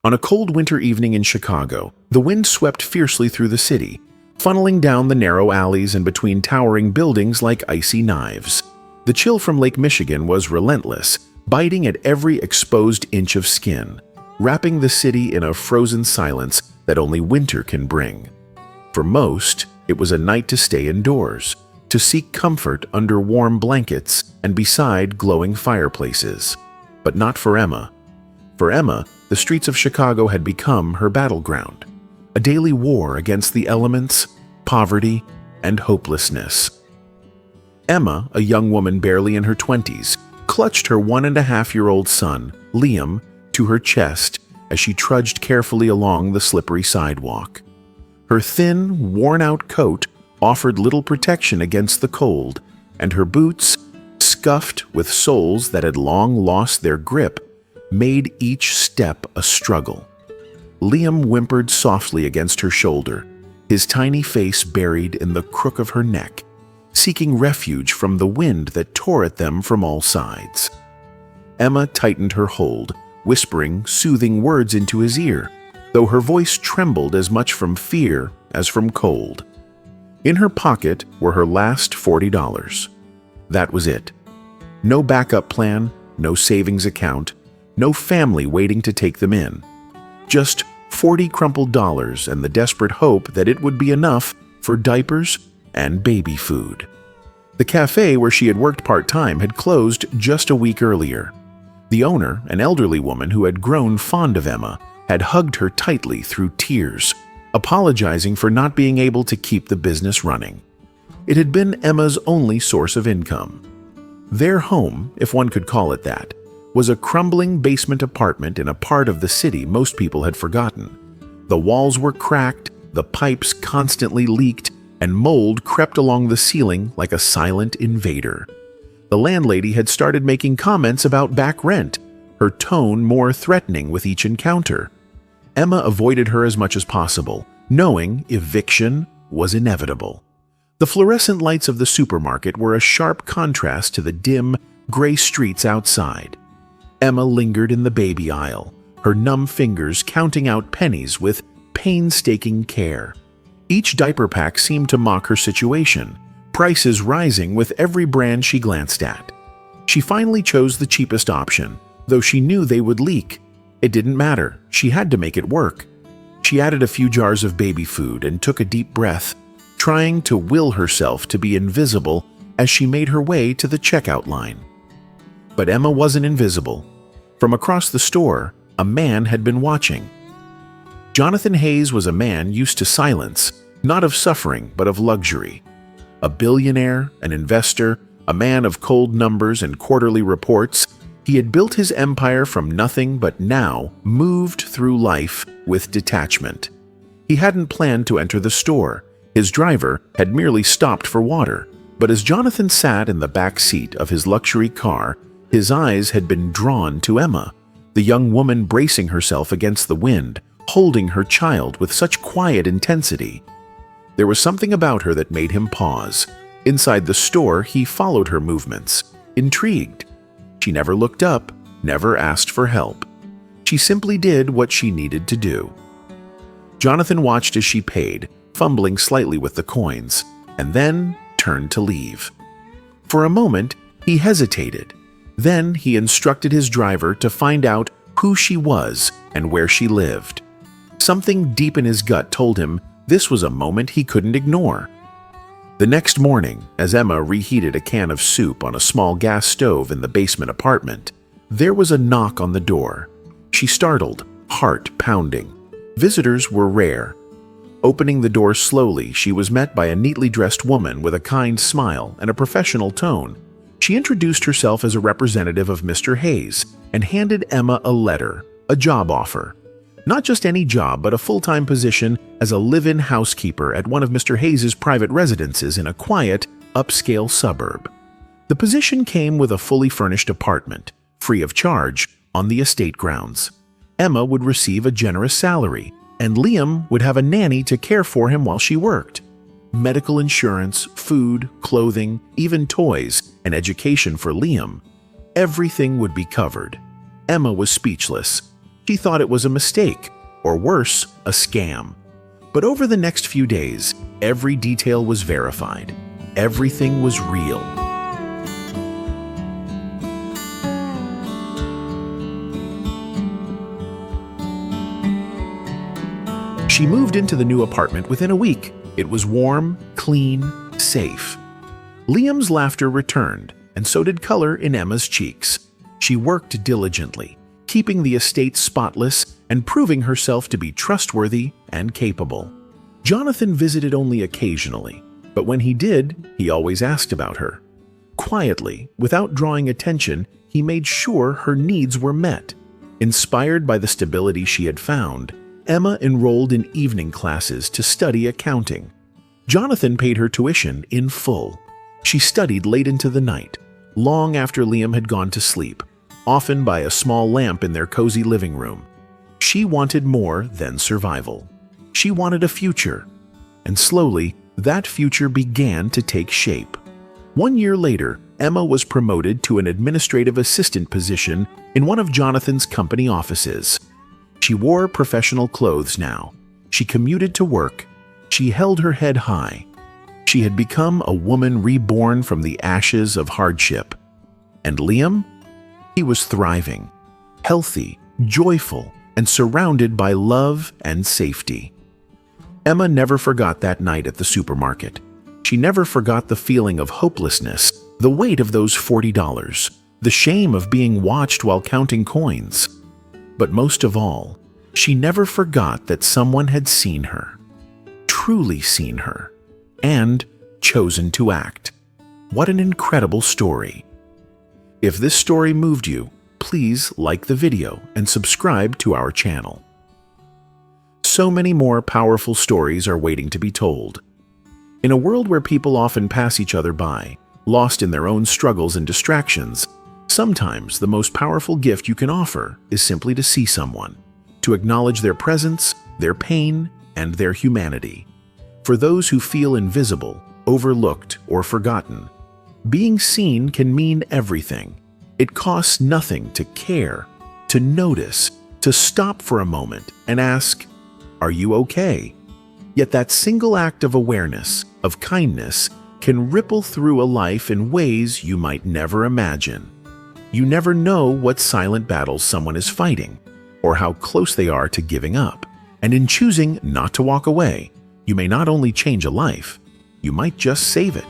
On a cold winter evening in Chicago, the wind swept fiercely through the city, funneling down the narrow alleys and between towering buildings like icy knives. The chill from Lake Michigan was relentless, biting at every exposed inch of skin, wrapping the city in a frozen silence that only winter can bring. For most, it was a night to stay indoors, to seek comfort under warm blankets and beside glowing fireplaces. But not for Emma. For Emma, the streets of Chicago had become her battleground, a daily war against the elements, poverty, and hopelessness. Emma, a young woman barely in her 20s, clutched her 1.5-year-old son, Liam, to her chest as she trudged carefully along the slippery sidewalk. Her thin, worn-out coat offered little protection against the cold, and her boots, scuffed with soles that had long lost their grip, made each step a struggle. Liam whimpered softly against her shoulder, his tiny face buried in the crook of her neck, seeking refuge from the wind that tore at them from all sides. Emma tightened her hold, whispering soothing words into his ear, though her voice trembled as much from fear as from cold. In her pocket were her last $40. That was it. No backup plan, no savings account, no family waiting to take them in. Just 40 crumpled dollars and the desperate hope that it would be enough for diapers and baby food. The cafe where she had worked part-time had closed just a week earlier. The owner, an elderly woman who had grown fond of Emma, had hugged her tightly through tears, apologizing for not being able to keep the business running. It had been Emma's only source of income. Their home, if one could call it that, was a crumbling basement apartment in a part of the city most people had forgotten. The walls were cracked, the pipes constantly leaked, and mold crept along the ceiling like a silent invader. The landlady had started making comments about back rent, her tone more threatening with each encounter. Emma avoided her as much as possible, knowing eviction was inevitable. The fluorescent lights of the supermarket were a sharp contrast to the dim, gray streets outside. Emma lingered in the baby aisle, her numb fingers counting out pennies with painstaking care. Each diaper pack seemed to mock her situation, prices rising with every brand she glanced at. She finally chose the cheapest option, though she knew they would leak. It didn't matter, she had to make it work. She added a few jars of baby food and took a deep breath, trying to will herself to be invisible as she made her way to the checkout line. But Emma wasn't invisible. From across the store, a man had been watching. Jonathan Hayes was a man used to silence, not of suffering, but of luxury. A billionaire, an investor, a man of cold numbers and quarterly reports, he had built his empire from nothing but now moved through life with detachment. He hadn't planned to enter the store. His driver had merely stopped for water, but as Jonathan sat in the back seat of his luxury car, his eyes had been drawn to Emma, the young woman bracing herself against the wind, holding her child with such quiet intensity. There was something about her that made him pause. Inside the store, he followed her movements, intrigued. She never looked up, never asked for help. She simply did what she needed to do. Jonathan watched as she paid, fumbling slightly with the coins, and then turned to leave. For a moment, he hesitated. Then he instructed his driver to find out who she was and where she lived. Something deep in his gut told him this was a moment he couldn't ignore. The next morning, as Emma reheated a can of soup on a small gas stove in the basement apartment, there was a knock on the door. She startled, heart pounding. Visitors were rare. Opening the door slowly, she was met by a neatly dressed woman with a kind smile and a professional tone. She introduced herself as a representative of Mr. Hayes and handed Emma a letter, a job offer. Not just any job, but a full-time position as a live-in housekeeper at one of Mr. Hayes's private residences in a quiet, upscale suburb. The position came with a fully furnished apartment, free of charge, on the estate grounds. Emma would receive a generous salary, and Liam would have a nanny to care for him while she worked. Medical insurance, food, clothing, even toys, and education for Liam. Everything would be covered. Emma was speechless. She thought it was a mistake, or worse, a scam. But over the next few days, every detail was verified. Everything was real. She moved into the new apartment within a week. It was warm, clean, safe. Liam's laughter returned, and so did color in Emma's cheeks. She worked diligently, keeping the estate spotless and proving herself to be trustworthy and capable. Jonathan visited only occasionally, but when he did, he always asked about her. Quietly, without drawing attention, he made sure her needs were met. Inspired by the stability she had found, Emma enrolled in evening classes to study accounting. Jonathan paid her tuition in full. She studied late into the night, long after Liam had gone to sleep, often by a small lamp in their cozy living room. She wanted more than survival. She wanted a future. And slowly, that future began to take shape. 1 year later, Emma was promoted to an administrative assistant position in one of Jonathan's company offices. She wore professional clothes now. She commuted to work. She held her head high. She had become a woman reborn from the ashes of hardship. And Liam? He was thriving, healthy, joyful, and surrounded by love and safety. Emma never forgot that night at the supermarket. She never forgot the feeling of hopelessness, the weight of those $40, the shame of being watched while counting coins. But most of all, she never forgot that someone had seen her, truly seen her, and chosen to act. What an incredible story. If this story moved you, please like the video and subscribe to our channel. So many more powerful stories are waiting to be told. In a world where people often pass each other by, lost in their own struggles and distractions, sometimes the most powerful gift you can offer is simply to see someone, to acknowledge their presence, their pain, and their humanity. For those who feel invisible, overlooked, or forgotten, being seen can mean everything. It costs nothing to care, to notice, to stop for a moment and ask, "Are you okay?" Yet that single act of awareness, of kindness, can ripple through a life in ways you might never imagine. You never know what silent battles someone is fighting, or how close they are to giving up. And in choosing not to walk away, you may not only change a life, you might just save it.